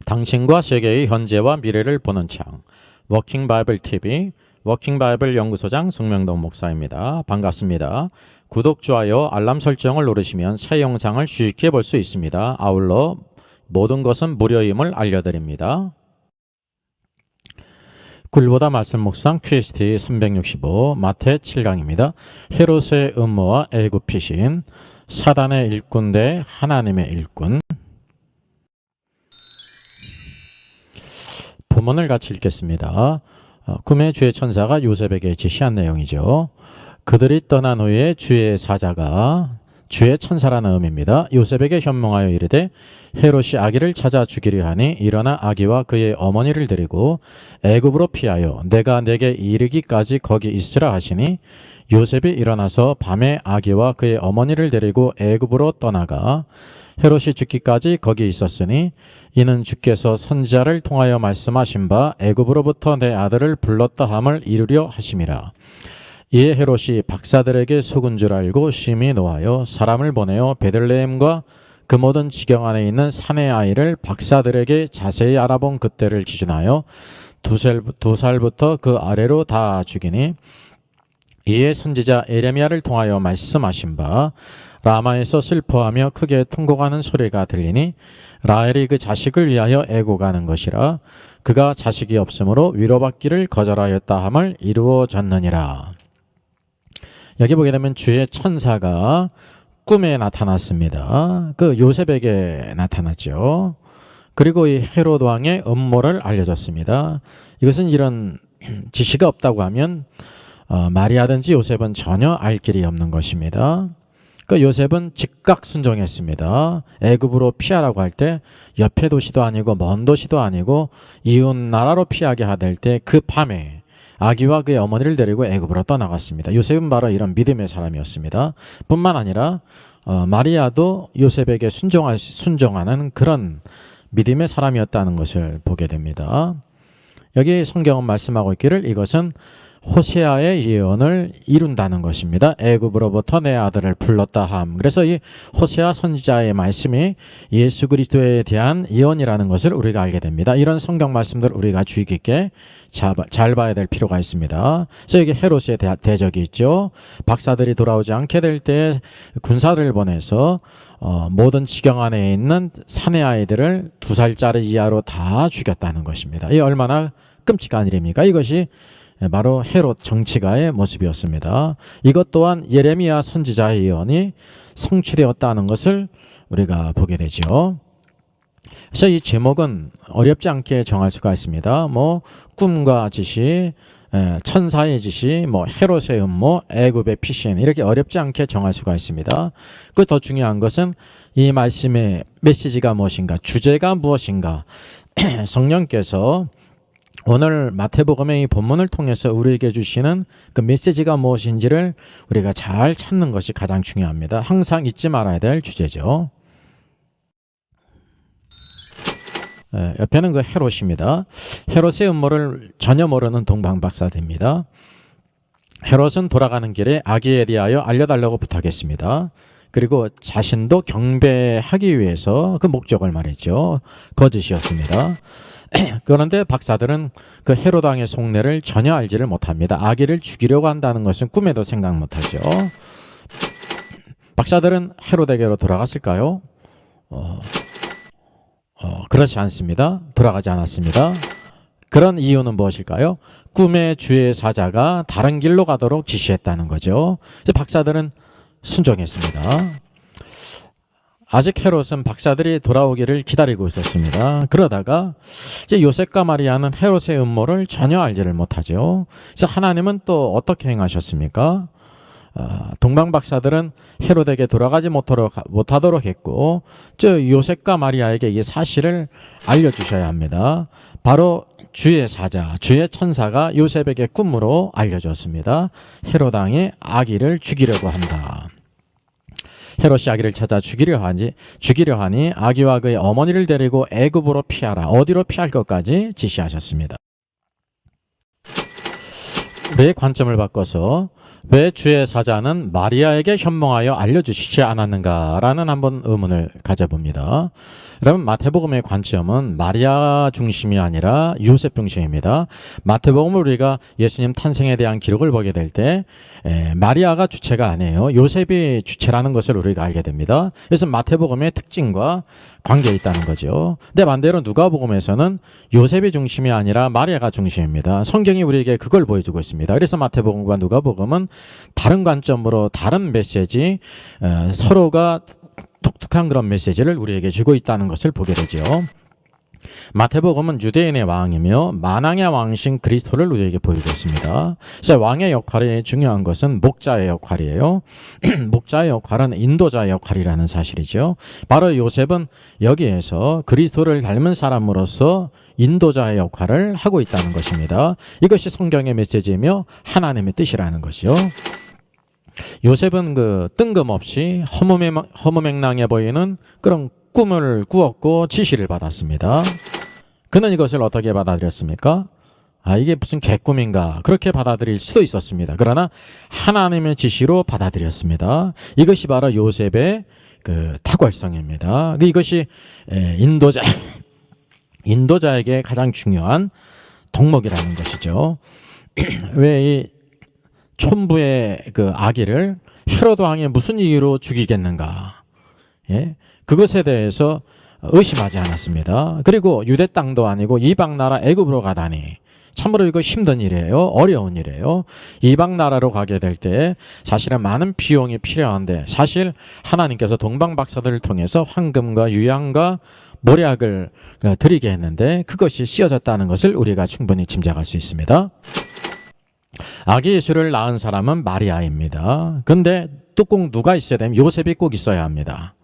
당신과 세계의 현재와 미래를 보는 창 워킹 바이블 TV 워킹 바이블 연구소장 송명동 목사입니다. 반갑습니다. 구독, 좋아요, 알람 설정을 누르시면 새 영상을 쉽게 볼 수 있습니다. 아울러 모든 것은 무료임을 알려드립니다. 굴보다 말씀 묵상 QST 365 마태 7강입니다. 헤롯의 음모와 애굽 피신, 사단의 일꾼 대 하나님의 일꾼. 본문을 같이 읽겠습니다. 꿈의 주의 천사가 요셉에게 지시한 내용이죠. 그들이 떠난 후에 주의 사자가, 주의 천사라는 의미입니다, 요셉에게 현몽하여 이르되 헤롯이 아기를 찾아 죽이려 하니 일어나 아기와 그의 어머니를 데리고 애굽으로 피하여 내가 내게 이르기까지 거기 있으라 하시니 요셉이 일어나서 밤에 아기와 그의 어머니를 데리고 애굽으로 떠나가 헤롯이 죽기까지 거기 있었으니 이는 주께서 선지자를 통하여 말씀하신 바 애굽으로부터 내 아들을 불렀다 함을 이루려 하심이라. 이에 헤롯이 박사들에게 속은 줄 알고 심히 노하여 사람을 보내어 베들레헴과 그 모든 지경 안에 있는 산의 아이를 박사들에게 자세히 알아본 그때를 기준하여 두 살부터 그 아래로 다 죽이니 이에 선지자 에레미야를 통하여 말씀하신 바 라마에서 슬퍼하며 크게 통곡하는 소리가 들리니 라헬이 그 자식을 위하여 애고가는 것이라. 그가 자식이 없으므로 위로받기를 거절하였다 함을 이루어졌느니라. 여기 보게 되면 주의 천사가 꿈에 나타났습니다. 그 요셉에게 나타났죠. 그리고 이 헤롯 왕의 음모를 알려줬습니다. 이것은 이런 지시가 없다고 하면 마리아든지 요셉은 전혀 알 길이 없는 것입니다. 그 요셉은 즉각 순종했습니다. 애굽으로 피하라고 할 때 옆에 도시도 아니고 먼 도시도 아니고 이웃 나라로 피하게 하될 때 그 밤에 아기와 그의 어머니를 데리고 애굽으로 떠나갔습니다. 요셉은 바로 이런 믿음의 사람이었습니다. 뿐만 아니라 마리아도 요셉에게 순종하는 그런 믿음의 사람이었다는 것을 보게 됩니다. 여기 성경은 말씀하고 있기를 이것은 호세아의 예언을 이룬다는 것입니다. 애굽으로부터 내 아들을 불렀다 함. 그래서 이 호세아 선지자의 말씀이 예수 그리스도에 대한 예언이라는 것을 우리가 알게 됩니다. 이런 성경 말씀들 우리가 주의 깊게 잘 봐야 될 필요가 있습니다. 그래서 여기 헤롯의 대적이 있죠. 박사들이 돌아오지 않게 될 때 군사들을 보내서 모든 지경 안에 있는 사내 아이들을 2살짜리 이하로 다 죽였다는 것입니다. 이 얼마나 끔찍한 일입니까? 이것이 바로 헤롯 정치가의 모습이었습니다. 이것 또한 예레미야 선지자의 예언이 성취되었다는 것을 우리가 보게 되죠. 그래서 이 제목은 어렵지 않게 정할 수가 있습니다. 꿈과 지시, 천사의 지시, 헤롯의 음모, 애굽의 피신, 이렇게 어렵지 않게 정할 수가 있습니다. 그 더 중요한 것은 이 말씀의 메시지가 무엇인가, 주제가 무엇인가, 성령께서 오늘 마태복음의 이 본문을 통해서 우리에게 주시는 그 메시지가 무엇인지를 우리가 잘 찾는 것이 가장 중요합니다. 항상 잊지 말아야 될 주제죠. 옆에는 그 헤롯입니다. 헤롯의 음모를 전혀 모르는 동방박사들입니다. 헤롯은 돌아가는 길에 아기에 대하여 알려달라고 부탁했습니다. 그리고 자신도 경배하기 위해서 그 목적을 말했죠. 거짓이었습니다. 그런데 박사들은 그 헤롯 왕의 속내를 전혀 알지를 못합니다. 아기를 죽이려고 한다는 것은 꿈에도 생각 못하죠. 박사들은 헤롯에게로 돌아갔을까요? 그렇지 않습니다. 돌아가지 않았습니다. 그런 이유는 무엇일까요? 꿈의 주의 사자가 다른 길로 가도록 지시했다는 거죠. 박사들은 순종했습니다. 아직 헤롯은 박사들이 돌아오기를 기다리고 있었습니다. 그러다가 이제 요셉과 마리아는 헤롯의 음모를 전혀 알지를 못하죠. 그래서 하나님은 또 어떻게 행하셨습니까? 동방박사들은 헤롯에게 돌아가지 못하도록 했고, 요셉과 마리아에게 이 사실을 알려주셔야 합니다. 바로 주의 사자, 주의 천사가 요셉에게 꿈으로 알려줬습니다. 헤롯 왕이 아기를 죽이려고 한다. 헤롯이 아기를 찾아 죽이려 하니 아기와 그의 어머니를 데리고 애굽으로 피하라. 어디로 피할 것까지 지시하셨습니다. 우리의 관점을 바꿔서 왜 주의 사자는 마리아에게 현몽하여 알려주시지 않았는가라는 한번 의문을 가져봅니다. 여러분 마태복음의 관점은 마리아 중심이 아니라 요셉 중심입니다. 마태복음을 우리가 예수님 탄생에 대한 기록을 보게 될 때 마리아가 주체가 아니에요. 요셉이 주체라는 것을 우리가 알게 됩니다. 그래서 마태복음의 특징과 관계에 있다는 거죠. 근데 반대로 누가복음에서는 요셉이 중심이 아니라 마리아가 중심입니다. 성경이 우리에게 그걸 보여주고 있습니다. 그래서 마태복음과 누가복음은 다른 관점으로 다른 메시지, 서로가 독특한 그런 메시지를 우리에게 주고 있다는 것을 보게 되죠. 마태복음은 유대인의 왕이며 만왕의 왕이신 그리스도를 우리에게 보이고 있습니다. 그래서 왕의 역할이 중요한 것은 목자의 역할이에요. 목자의 역할은 인도자의 역할이라는 사실이죠. 바로 요셉은 여기에서 그리스도를 닮은 사람으로서 인도자의 역할을 하고 있다는 것입니다. 이것이 성경의 메시지이며 하나님의 뜻이라는 것이요. 요셉은 그 뜬금없이 허무맹랑해 보이는 그런 꿈을 꾸었고 지시를 받았습니다. 그는 이것을 어떻게 받아들였습니까? 이게 무슨 개꿈인가 그렇게 받아들일 수도 있었습니다. 그러나 하나님의 지시로 받아들였습니다. 이것이 바로 요셉의 그 탁월성입니다. 이것이 인도자에게 가장 중요한 덕목이라는 것이죠. 왜 이 촌부의 그 아기를 헤로드 왕이 무슨 이유로 죽이겠는가? 예? 그것에 대해서 의심하지 않았습니다. 그리고 유대 땅도 아니고 이방 나라 애굽으로 가다니 참으로 이거 힘든 일이에요. 어려운 일이에요. 이방 나라로 가게 될 때 사실은 많은 비용이 필요한데 사실 하나님께서 동방 박사들을 통해서 황금과 유향과 모략을 드리게 했는데 그것이 씌어졌다는 것을 우리가 충분히 짐작할 수 있습니다. 아기 예수를 낳은 사람은 마리아입니다. 근데 또 꼭 누가 있어야 되면 요셉이 꼭 있어야 합니다.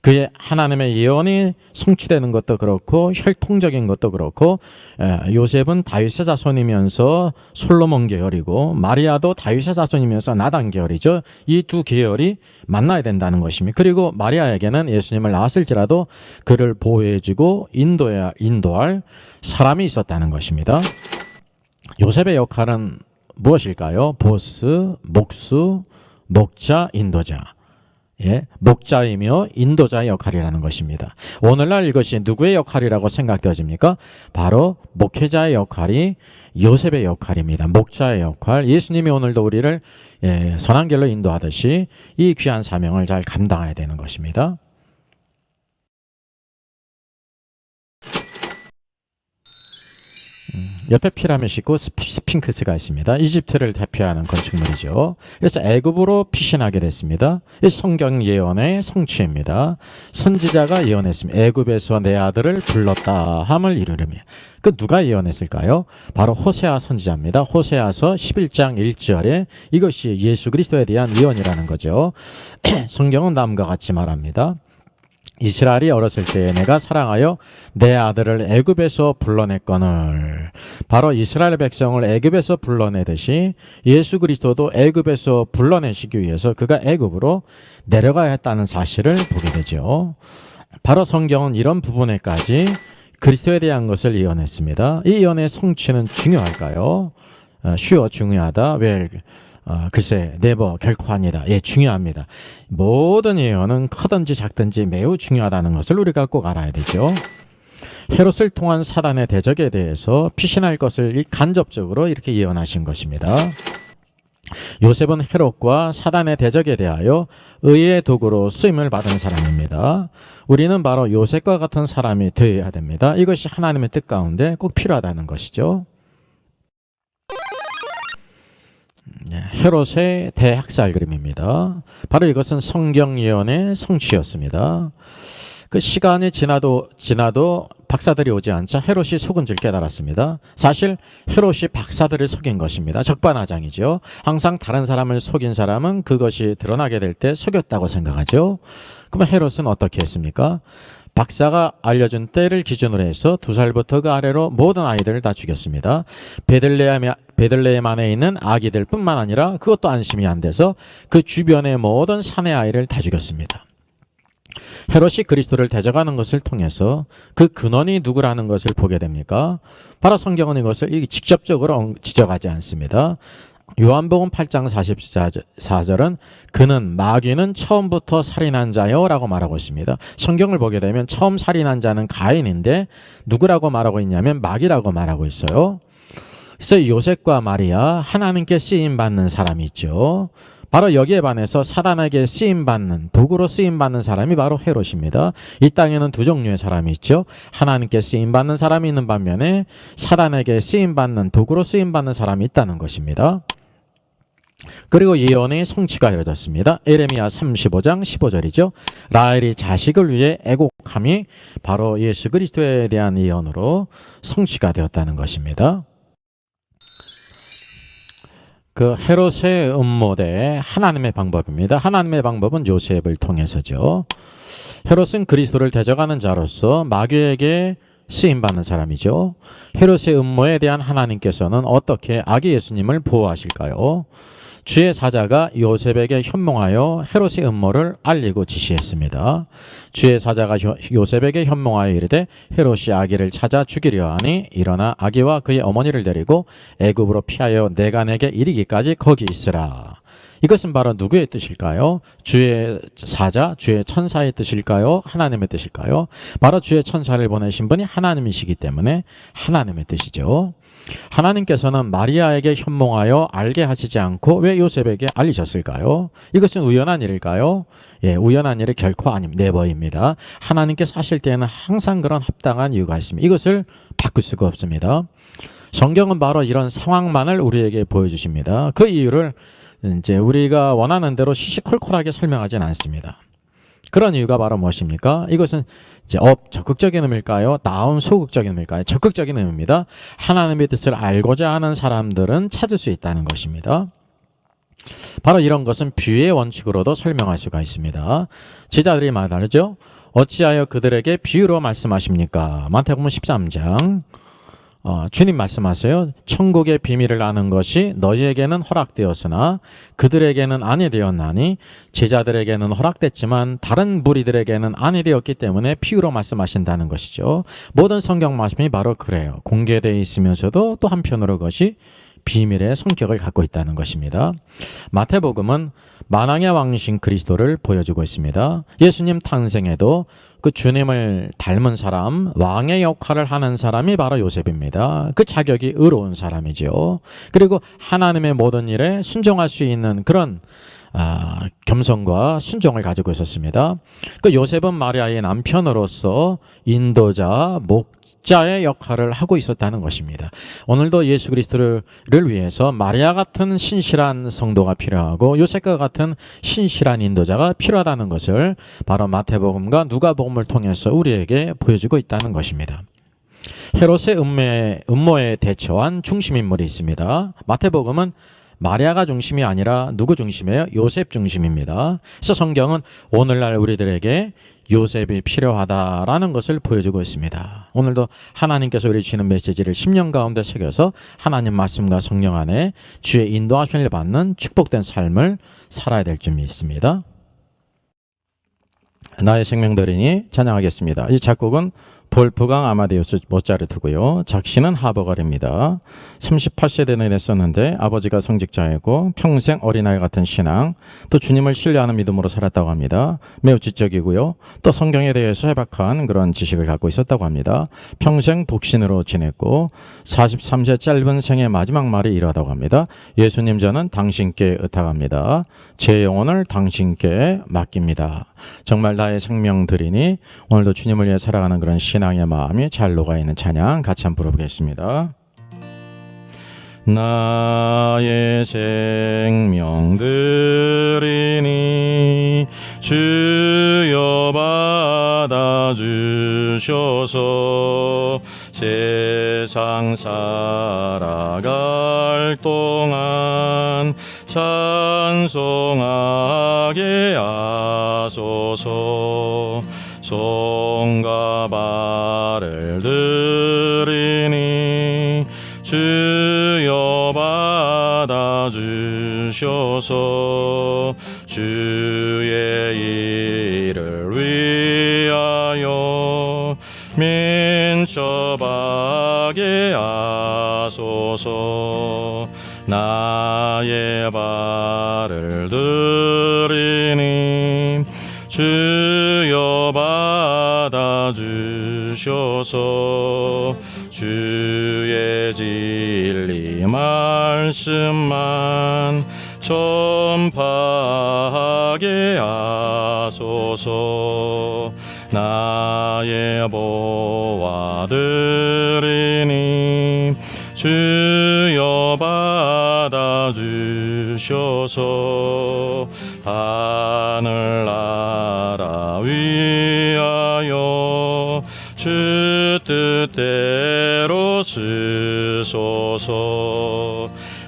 그의 하나님의 예언이 성취되는 것도 그렇고 혈통적인 것도 그렇고 요셉은 다윗의 자손이면서 솔로몬 계열이고 마리아도 다윗의 자손이면서 나단 계열이죠. 이 두 계열이 만나야 된다는 것입니다. 그리고 마리아에게는 예수님을 낳았을지라도 그를 보호해주고 인도할 사람이 있었다는 것입니다. 요셉의 역할은 무엇일까요? 보스, 목수, 목자, 인도자. 예, 목자이며 인도자의 역할이라는 것입니다. 오늘날 이것이 누구의 역할이라고 생각되어집니까? 바로 목회자의 역할이 요셉의 역할입니다. 목자의 역할. 예수님이 오늘도 우리를 선한 길로 인도하듯이 이 귀한 사명을 잘 감당해야 되는 것입니다. 옆에 피라미드 있고 스핑크스가 있습니다. 이집트를 대표하는 건축물이죠. 그래서 애굽으로 피신하게 됐습니다. 이 성경 예언의 성취입니다. 선지자가 예언했습니다. 애굽에서 내 아들을 불렀다 함을 이루려며. 그 누가 예언했을까요? 바로 호세아 선지자입니다. 호세아서 11장 1절에 이것이 예수 그리스도에 대한 예언이라는 거죠. 성경은 다음과 같이 말합니다. 이스라엘이 어렸을 때 내가 사랑하여 내 아들을 애굽에서 불러냈거늘. 바로 이스라엘 백성을 애굽에서 불러내듯이 예수 그리스도도 애굽에서 불러내시기 위해서 그가 애굽으로 내려가야 했다는 사실을 보게 되죠. 바로 성경은 이런 부분에까지 그리스도에 대한 것을 예언했습니다. 이 예언의 성취는 중요할까요? 중요하다. 왜? 글쎄, 네버 결코 아니다. 예, 중요합니다. 모든 예언은 크든지 작든지 매우 중요하다는 것을 우리가 꼭 알아야 되죠. 헤롯을 통한 사단의 대적에 대해서 피신할 것을 간접적으로 이렇게 예언하신 것입니다. 요셉은 헤롯과 사단의 대적에 대하여 의의 도구로 쓰임을 받은 사람입니다. 우리는 바로 요셉과 같은 사람이 되어야 됩니다. 이것이 하나님의 뜻 가운데 꼭 필요하다는 것이죠. 헤롯의 대학살 그림입니다. 바로 이것은 성경 예언의 성취였습니다. 그 시간이 지나도 박사들이 오지 않자 헤롯이 속은 줄 깨달았습니다. 사실 헤롯이 박사들을 속인 것입니다. 적반하장이죠. 항상 다른 사람을 속인 사람은 그것이 드러나게 될 때 속였다고 생각하죠. 그러면 헤롯은 어떻게 했습니까? 박사가 알려준 때를 기준으로 해서 2살부터 그 아래로 모든 아이들을 다 죽였습니다. 베들레헴 안에 있는 아기들 뿐만 아니라 그것도 안심이 안 돼서 그 주변의 모든 사내 아이를 다 죽였습니다. 헤롯이 그리스도를 대적하는 것을 통해서 그 근원이 누구라는 것을 보게 됩니까? 바로 성경은 이것을 직접적으로 지적하지 않습니다. 요한복음 8장 44절은 그는 마귀는 처음부터 살인한 자요 라고 말하고 있습니다. 성경을 보게 되면 처음 살인한 자는 가인인데 누구라고 말하고 있냐면 마귀라고 말하고 있어요. 그래서 요셉과 마리아, 하나님께 쓰임받는 사람이 있죠. 바로 여기에 반해서 사단에게 쓰임받는, 도구로 쓰임받는 사람이 바로 헤롯입니다. 이 땅에는 두 종류의 사람이 있죠. 하나님께 쓰임받는 사람이 있는 반면에 사단에게 쓰임받는, 도구로 쓰임받는 사람이 있다는 것입니다. 그리고 예언의 성취가 이루어졌습니다. 에레미야 35장 15절이죠. 라헬이 자식을 위해 애곡함이 바로 예수 그리스도에 대한 예언으로 성취가 되었다는 것입니다. 그 헤롯의 음모대 하나님의 방법입니다. 하나님의 방법은 요셉을 통해서죠. 헤롯은 그리스도를 대적하는 자로서 마귀에게 쓰임받는 사람이죠. 헤롯의 음모에 대한 하나님께서는 어떻게 아기 예수님을 보호하실까요? 주의 사자가 요셉에게 현몽하여 헤롯의 음모를 알리고 지시했습니다. 주의 사자가 요셉에게 현몽하여 이르되 헤롯이 아기를 찾아 죽이려 하니 일어나 아기와 그의 어머니를 데리고 애굽으로 피하여 내가 내게 이르기까지 거기 있으라. 이것은 바로 누구의 뜻일까요? 주의 사자, 주의 천사의 뜻일까요? 하나님의 뜻일까요? 바로 주의 천사를 보내신 분이 하나님이시기 때문에 하나님의 뜻이죠. 하나님께서는 마리아에게 현몽하여 알게 하시지 않고 왜 요셉에게 알리셨을까요? 이것은 우연한 일일까요? 예, 우연한 일이 결코 네버입니다. 하나님께서 하실 때에는 항상 그런 합당한 이유가 있습니다. 이것을 바꿀 수가 없습니다. 성경은 바로 이런 상황만을 우리에게 보여주십니다. 그 이유를 이제 우리가 원하는 대로 시시콜콜하게 설명하지는 않습니다. 그런 이유가 바로 무엇입니까? 이것은 이제 적극적인 의미일까요? 다운 소극적인 의미일까요? 적극적인 의미입니다. 하나님의 뜻을 알고자 하는 사람들은 찾을 수 있다는 것입니다. 바로 이런 것은 비유의 원칙으로도 설명할 수가 있습니다. 제자들이 말하죠. 어찌하여 그들에게 비유로 말씀하십니까? 마태복음 13장 주님 말씀하세요. 천국의 비밀을 아는 것이 너희에게는 허락되었으나 그들에게는 아니 되었나니 제자들에게는 허락됐지만 다른 무리들에게는 아니 되었기 때문에 비유로 말씀하신다는 것이죠. 모든 성경 말씀이 바로 그래요. 공개되어 있으면서도 또 한편으로 그것이 비밀의 성격을 갖고 있다는 것입니다. 마태복음은 만왕의 왕이신 그리스도를 보여주고 있습니다. 예수님 탄생에도 그 주님을 닮은 사람, 왕의 역할을 하는 사람이 바로 요셉입니다. 그 자격이 의로운 사람이죠. 그리고 하나님의 모든 일에 순종할 수 있는 그런 겸손과 순종을 가지고 있었습니다. 그 요셉은 마리아의 남편으로서 인도자, 목자의 역할을 하고 있었다는 것입니다. 오늘도 예수 그리스도를 위해서 마리아 같은 신실한 성도가 필요하고 요셉과 같은 신실한 인도자가 필요하다는 것을 바로 마태복음과 누가복음을 통해서 우리에게 보여주고 있다는 것입니다. 헤롯의 음모에 대처한 중심인물이 있습니다. 마태복음은 마리아가 중심이 아니라 누구 중심이에요? 요셉 중심입니다. 그래서 성경은 오늘날 우리들에게 요셉이 필요하다라는 것을 보여주고 있습니다. 오늘도 하나님께서 우리 주시는 메시지를 10년 가운데 새겨서 하나님 말씀과 성령 안에 주의 인도하심을 받는 축복된 삶을 살아야 될 줄 믿습니다. 나의 생명들이니 찬양하겠습니다. 이 작곡은 볼프강 아마데우스 모차르트고요. 작시는 하버갈입니다. 38세대나 됐었는데 아버지가 성직자이고 평생 어린아이 같은 신앙, 또 주님을 신뢰하는 믿음으로 살았다고 합니다. 매우 지적이고요. 또 성경에 대해서 해박한 그런 지식을 갖고 있었다고 합니다. 평생 독신으로 지냈고 43세 짧은 생의 마지막 말이 이러하다고 합니다. 예수님, 저는 당신께 의탁합니다. 제 영혼을 당신께 맡깁니다. 정말 나의 생명 드리니 오늘도 주님을 위해 살아가는 그런 신앙의 마음이 잘 녹아있는 찬양 같이 한번 부르겠습니다. 나의 생명 드리니 주여 받아주셔서 세상 살아갈 동안 찬송하게 하소서. 손과 발을 드리니 주여 받아주셔서 주의 일을 위하여 민첩하게 하소서. 나의 발을 들이니 주여 받아주셔서 주의 진리 말씀만 전파하게 하소서. 나의 보아들이니 주여 받아주셔서 하늘나라 위하여 주 뜻대로 쓰소서.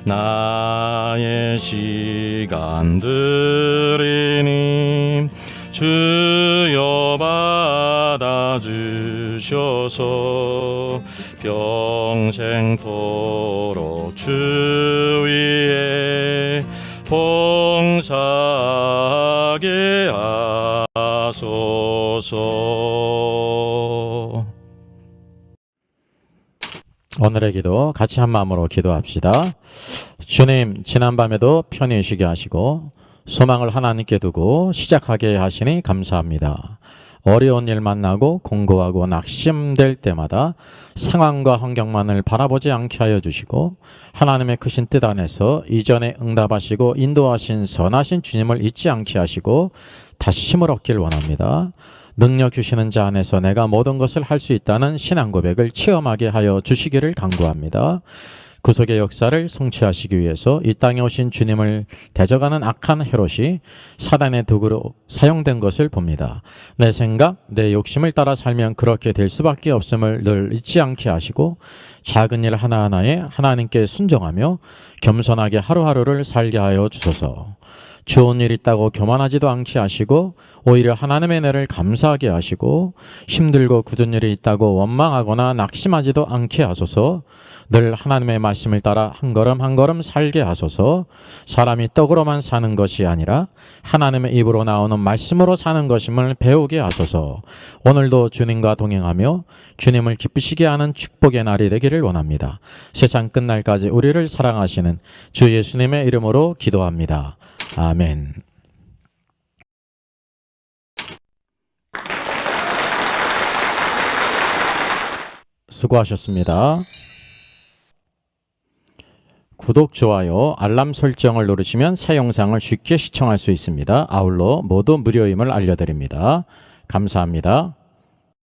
나의 시간들이니 주여 받아주셔서 평생토록 주 위에 봉사하게 하소서. 오늘의 기도 같이 한 마음으로 기도합시다. 주님, 지난밤에도 편히 쉬게 하시고 소망을 하나님께 두고 시작하게 하시니 감사합니다. 어려운 일 만나고 공고하고 낙심될 때마다 상황과 환경만을 바라보지 않게 하여 주시고 하나님의 크신 뜻 안에서 이전에 응답하시고 인도하신 선하신 주님을 잊지 않게 하시고 다시 힘을 얻길 원합니다. 능력 주시는 자 안에서 내가 모든 것을 할 수 있다는 신앙 고백을 체험하게 하여 주시기를 간구합니다. 구속의 역사를 성취하시기 위해서 이 땅에 오신 주님을 대적하는 악한 헤롯이 사단의 도구로 사용된 것을 봅니다. 내 생각, 내 욕심을 따라 살면 그렇게 될 수밖에 없음을 늘 잊지 않게 하시고 작은 일 하나하나에 하나님께 순종하며 겸손하게 하루하루를 살게 하여 주소서. 좋은 일 있다고 교만하지도 않게 하시고 오히려 하나님의 은혜를 감사하게 하시고 힘들고 굳은 일이 있다고 원망하거나 낙심하지도 않게 하소서. 늘 하나님의 말씀을 따라 한 걸음 한 걸음 살게 하소서. 사람이 떡으로만 사는 것이 아니라 하나님의 입으로 나오는 말씀으로 사는 것임을 배우게 하소서. 오늘도 주님과 동행하며 주님을 기쁘시게 하는 축복의 날이 되기를 원합니다. 세상 끝날까지 우리를 사랑하시는 주 예수님의 이름으로 기도합니다. 아멘. 수고하셨습니다. 구독, 좋아요, 알람 설정을 누르시면 새 영상을 쉽게 시청할 수 있습니다. 아울러 모두 무료임을 알려드립니다. 감사합니다.